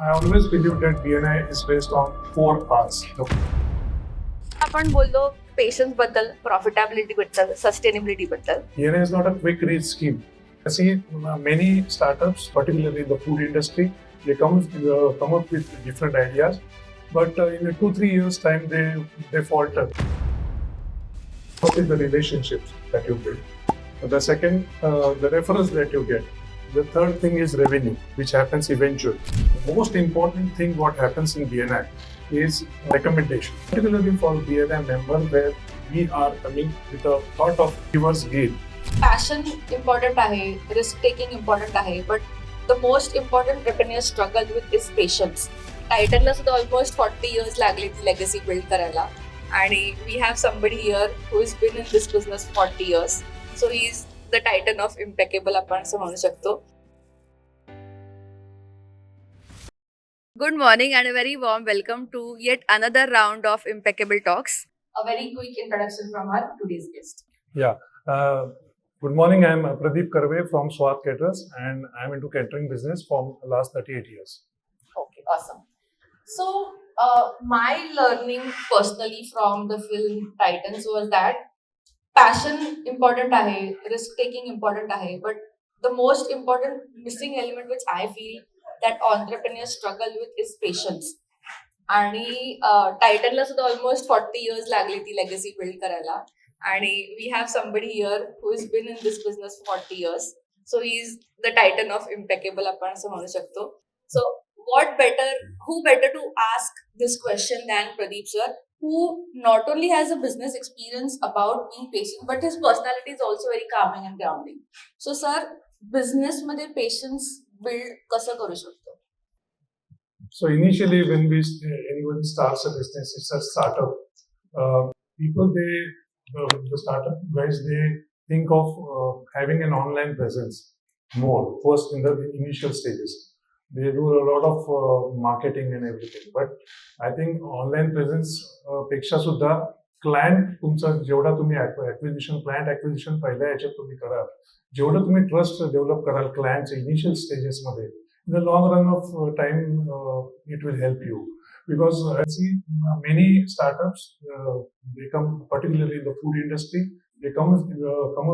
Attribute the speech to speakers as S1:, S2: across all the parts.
S1: I always believe that BNI is based on 4 R's.
S2: आपण बोललो patience बद्दल, profitability बद्दल, सस्टेनेबिलिटी बद्दल.
S1: BNI is not a quick reach scheme. I see many startups, particularly in the food industry, they come up with different ideas, but in 2-3 years time they falter. What is the relationships that you build? The second, the referrals that you get. The third thing is revenue, which happens eventually. The most important thing what happens in BNI is recommendation, particularly for BNI member where we are coming with a thought of giver's gain.
S2: Passion important आहे, risk taking important आहे, but the most important entrepreneur struggle with is patience. टायटनला सुद्धा almost 40 years लागली ती legacy build करायला, आणि we have somebody here who is been in this business 40 years. So he is the titan of impeccable, आपण असं म्हणू शकतो. Good morning and a very warm welcome to yet another round of Impeccable Talks. A very quick introduction from our today's guest.
S1: Good morning, I am Pradeep Karve from Swat Caterers and I am into catering business from last 38 years.
S2: Okay, awesome. So, my learning personally from the film Titans was that passion important ahe, risk taking important ahe, but the most important missing element which I feel that entrepreneurs struggle with is patience. आणि टायटनला सुद्धा almost 40 years लागली ती legacy build करायला, आणि we have somebody here who is been in this business 40 years. So he is the titan of impeccable, आपण असं म्हणू शकतो. सो who better to ask this question than Pradeep sir, who not only has a business experience about being patient, but his personality is also very calming and grounding. So sir, business मध्ये patience build कसं करू शकतो?
S1: So initially when anyone starts a business, it's a startup. The startup guys, they think of having an online presence more first in the initial stages. They do a lot of marketing and everything. But I think online presence पेक्षा सुद्धा client तुमचा जेवढा तुम्ही client acquisition पहिल्या याच्यात तुम्ही कराल, जेवढं तुम्ही ट्रस्ट डेव्हलप कराल क्लायंटच्या initial स्टेजेसमध्ये, in the long run of time it will help you, because I see many startups, they come, particularly in the food industry, they come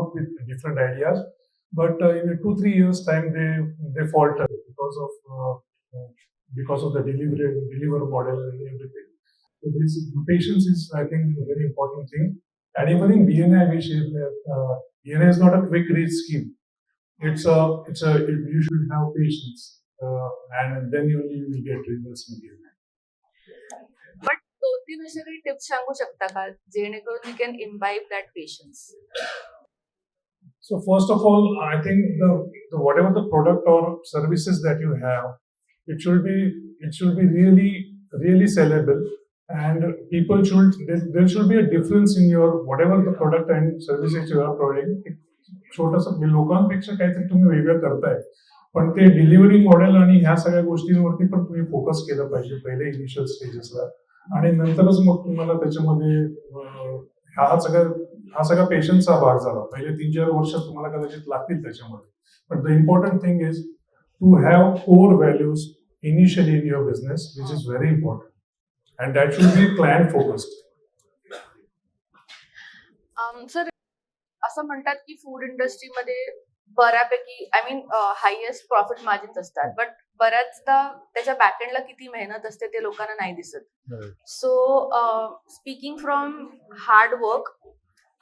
S1: up with different ideas, but in 2-3 years time they falter because of the deliver model and everything. So this patience is, I think, a very important thing. And even in BNI we say that BNI is not a quick reach scheme. You should have patience, and then you will get results in BNI.
S2: But 2-3 अशा काही tips सांगू शकता का जेणेकरून you can imbibe that patience?
S1: So first of all, I think the whatever the product or services that you have, it should be really sellable, and there should be a difference in your whatever the product and services you are providing. छोटंसं लोकांपेक्षा काहीतरी तुम्ही वेगळं करताय, पण ते delivery model आणि ह्या सगळ्या गोष्टींवरती पण तुम्ही फोकस केलं पाहिजे पहिले इनिशियल स्टेजेसला, आणि नंतरच मग तुम्हाला त्याच्यामध्ये हा सगळा पेशन्सचा भाग झाला. पहिले 3-4 वर्ष तुम्हाला कदाचित लागतील त्याच्यामध्ये. But the important thing is to have core values initially in your business, which is very important, and that should be client focused.
S2: Sir, असं म्हणतात की फूड इंडस्ट्रीमध्ये बऱ्यापैकी हायेस्ट प्रॉफिट मार्जिन्स असतात, बट बऱ्याचदा त्याच्या बॅकएंडला किती मेहनत असते ते लोकांना नाही दिसत. So speaking from hard work,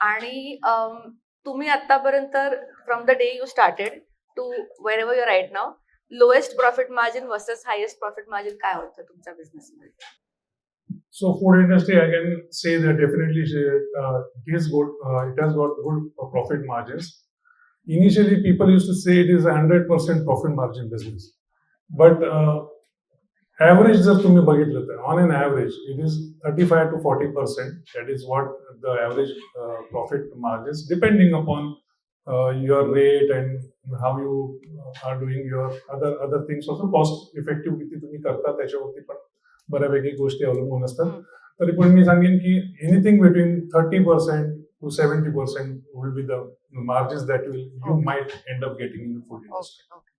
S2: आणि तुम्ही आतापर्यंत from the day you started to wherever you right now, lowest profit margin versus highest profit margin काय होतं तुमच्या बिझनेसमध्ये?
S1: So food industry, I can say that definitely it is good. It has got good profit margins. Initially, people used to say it is a 100% profit margin business, but average जर तुम्ही बघितलं तर on an average it is 35 to 40%. That is what the average profit margins, depending upon your rate and how you are doing your other things. Also cost effective किती तुम्ही करता त्याच्यावरती पण बऱ्यापैकी गोष्टी अवलंबून असतात. तरी पण मी सांगेन की anything between 30% to 70% will be the margins that you might end up getting in the food industry.
S2: Okay.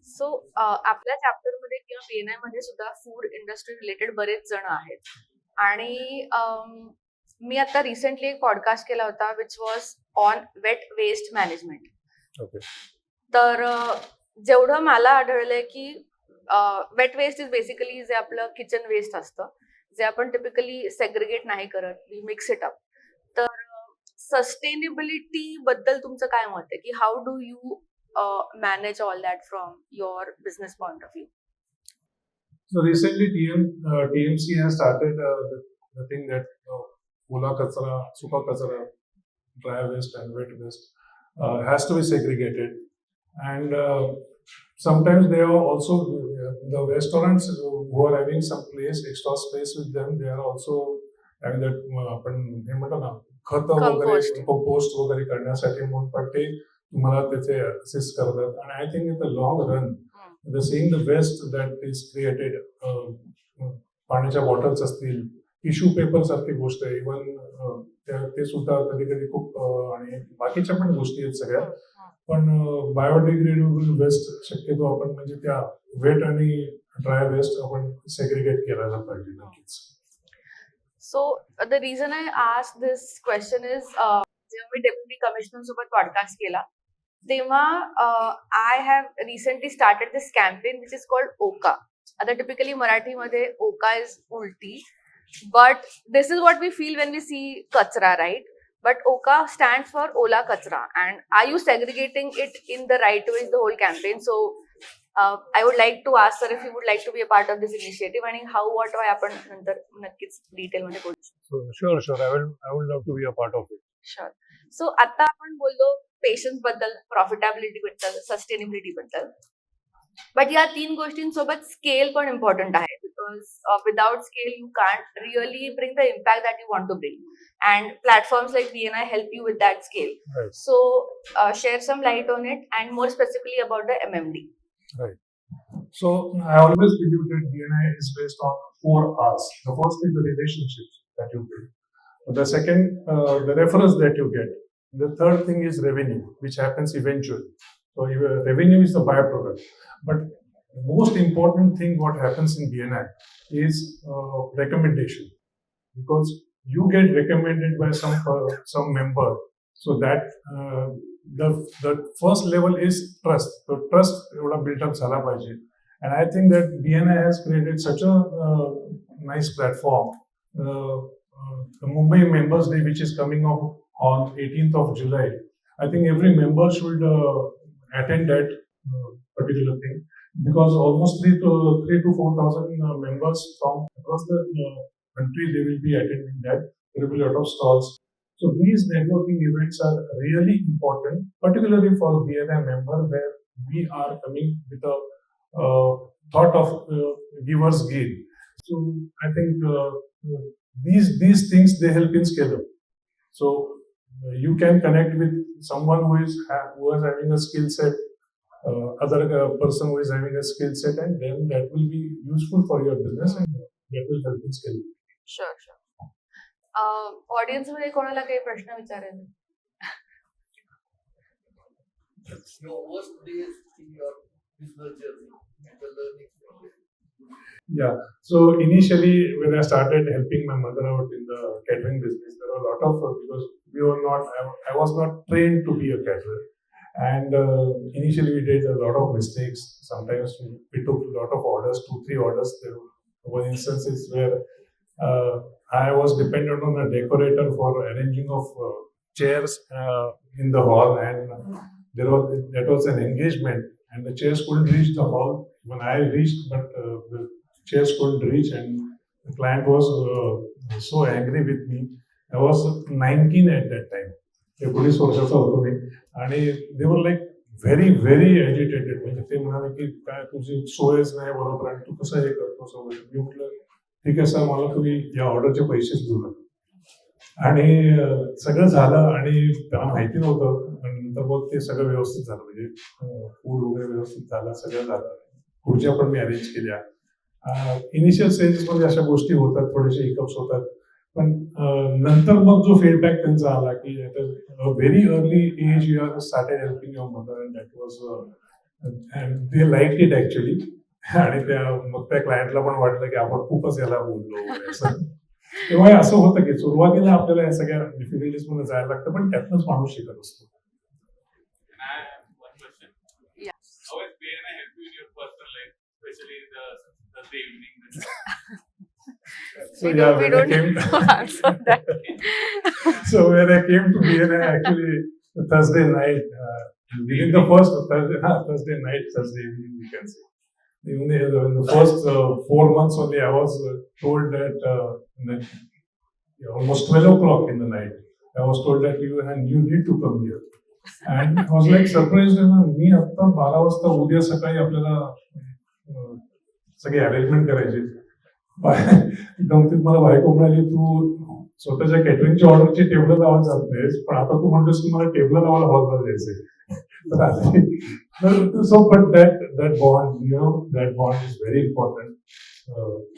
S2: सो आपल्या चॅप्टरमध्ये किंवा BNI मध्ये सुद्धा फूड इंडस्ट्री रिलेटेड बरेच जण आहेत आणि मी आता रिसेंटली एक पॉडकास्ट केला होता which was on wet waste management.
S1: Okay.
S2: तर जेवढं मला आढळलंय की वेट वेस्ट इज बेसिकली जे आपलं किचन वेस्ट असतं जे आपण टिपिकली सेग्रिगेट नाही करत, वी मिक्स इट अप. तर सस्टेनेबिलिटी बद्दल तुमचं काय मत आहे की how do you manage all that from your business point of view?
S1: So recently, TMC has started the thing that ola kachra, suka kachra, dry waste and wet waste has to be segregated. And sometimes they are also the restaurants who are having some place, extra space with them. They are also having that आपण हे म्हणतो ना खत वगैरे
S2: Compost.
S1: Compost वगैरे करण्यासाठी म्हणून पण ते तुम्हाला त्याचे असिस्ट करतात. आणि I think in the long run the seeing the waste that is created, पाण्याच्या बॉटल्स असतील, टिश्यू पेपर सारखी गोष्ट आहे, इव्हन ते सुद्धा कधी कधी खूप आणि बाकीच्या पण गोष्टी आहेत सगळ्या. पण बायोडिग्रेडेबल वेस्ट शक्यतो आपण म्हणजे त्या वेट आणि ड्राय वेस्ट आपण सेग्रिगेट करायला पाहिजे नक्कीच.
S2: So the reason I asked this question is जेव्हा मी डेप्युटी कमिशनर सोबत पॉडकास्ट केला तेव्हा I have recently started this campaign which is called OKA. आता टिपिकली मराठीमध्ये ओका इज उलटी, but this is what we feel when we see kachra, right? But OKA stands for Ola Kachra. And are you segregating it in the right way is the whole campaign? So I would like to ask sir if you would like to be a part of this initiative and how what why आपण नंतर नक्कीच detail मध्ये बोलू.
S1: Sure. I would love to be a part of it.
S2: Sure. So आता आपण बोललो patience बद्दल, profitability बद्दल, सस्टेनेबिलिटी बद्दल. बट या तीन गोष्टींसोबत स्केल पण इम्पॉर्टंट आहे because without scale you can't really bring the impact that you want to bring. And platforms like BNI help you with that scale.
S1: Right.
S2: So share some light on it and more specifically about the MMD.
S1: Right. So I always believe that BNI is based on 4 R's. The first is the relationships that you build. The second, the referrals that you get. The third thing is revenue, which happens eventually. So revenue is the byproduct. But the most important thing what happens in BNI is recommendation. Because you get recommended by some member, so that the first level is trust. So trust built up zala pahiye. And I think that BNI has created such a nice platform. The Mumbai Members Day, which is coming up on 18th of July, I think every member should attend that particular thing, because almost 3 to 4,000 members from across the country, they will be attending that. There will be a lot of stalls. So these networking events are really important, particularly for BNI member, where we are coming with a thought of givers gain. So I think these things, they help in scale up. So you can connect with someone who is having a skill set, other person who is having a skill set, and then that will be useful for your business and that will help in scale up.
S2: Sure. Audience मध्ये कोणाला काही प्रश्न विचारेल?
S3: Your worst days in your business journey and the learning from it.
S1: Yeah. So initially, when I started helping my mother out in the catering business, there were a lot of because we were not. I was not trained to be a caterer, and initially we did a lot of mistakes. Sometimes we took a lot of orders, 2-3 orders. There were instances where I was dependent on a decorator for arranging of chairs in the hall, and that was an engagement, and the chairs couldn't reach the hall when I reached, but the chairs couldn't reach, and the client was so angry with me. I was 19 at that time. 19 वर्षाचा होतो मी, आणि they were like very agitated. म्हणजे ते म्हणाले की काय तुझी सोयच नाही बरोबर आणि तू कसं हे करतोस वगैरे. मी म्हटलं ठीक आहे सर, मला तुम्ही या ऑर्डरचे पैसेच देऊ नका. आणि सगळं झालं आणि त्यांना माहिती नव्हतं. नंतर मग ते सगळं व्यवस्थित झालं, म्हणजे फूड वगैरे व्यवस्थित झालं, सगळं झालं. खुर्च्या पण मी अरेंज केल्या. इनिशियल स्टेजेस मध्ये अशा गोष्टी होतात, थोडेसे हिकअप्स होतात, पण नंतर मग जो फीडबॅक त्यांचा आला की very early age you are started helping your mother, and that was and they like it actually. आणि मग त्या क्लायंटला पण वाटलं की आपण खूपच याला बोललो वगैरे असं. तेव्हा हे असं होतं की सुरुवातीला आपल्याला या सगळ्या डिफिकल्टीज मध्ये जायला लागतं, पण त्यातनंच माणूस शिकत असतो.
S4: And I have one question.
S2: Yeah.
S4: How has BNI helped you in your personal life, especially the evening?
S1: So
S2: We
S1: yeah,
S2: don't- we
S1: when I
S2: don't
S1: came
S2: answer that.
S1: so when I came to BNI, actually Thursday night, within the first Thursday night, Thursday evening, we can say. Even in the first 4 months only, I was told that almost 12 o'clock in the night, I was told that you need to come here. And I was like surprised. मी आता 12 वाजता उद्या सकाळी आपल्याला सगळी arrangement करायची. गमतीत मला बायको म्हणाली, तू स्वतःच्या कॅटरिंगच्या ऑर्डरची टेबल लावायला जात नाहीस, पण आता तू म्हणतोस की मला टेबल लावायला हॉलमध्ये जायचंय. So but that bond, that bond is very important.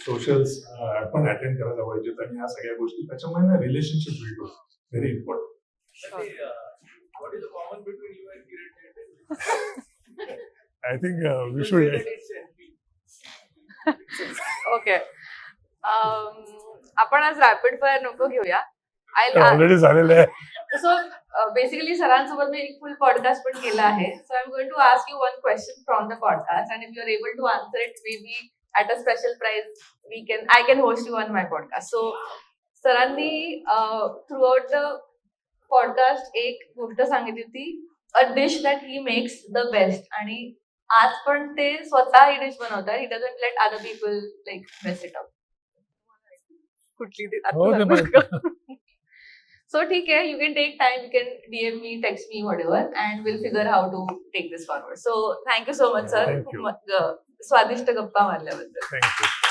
S1: Socials आपण अटेंड करायला पाहिजेत आणि ह्या सगळ्या गोष्टी त्याच्यामुळे ना रिलेशनशिप बिल्ड होत. Very important.
S3: What is the common between you and Kiran?
S1: I think we should.
S2: Okay. आपण आज रॅपिड फायर नको घेऊया.
S1: ऑलरेडी झालेलं आहे.
S2: सो बेसिकली सरांसोबत मी एक फुल पॉडकास्ट पण केला आहे. So I am going to ask you one question from the podcast and if you are able to answer it may be at a special prize I can host you on my podcast. So सरांनी throughout the podcast एक गोष्ट सांगितली होती, a dish that he makes the best. आणि आज पण ते स्वतः ही डिश बनवतात. He doesn't let other people like mess it up. कुठली सो ठीक आहे, you can take time, you can DM me, text me, whatever, and will figure how to take this forward. So thank you so much sir,
S1: Thank you.
S2: खूप स्वादिष्ट गप्पा मारल्याबद्दल.
S1: Thank you.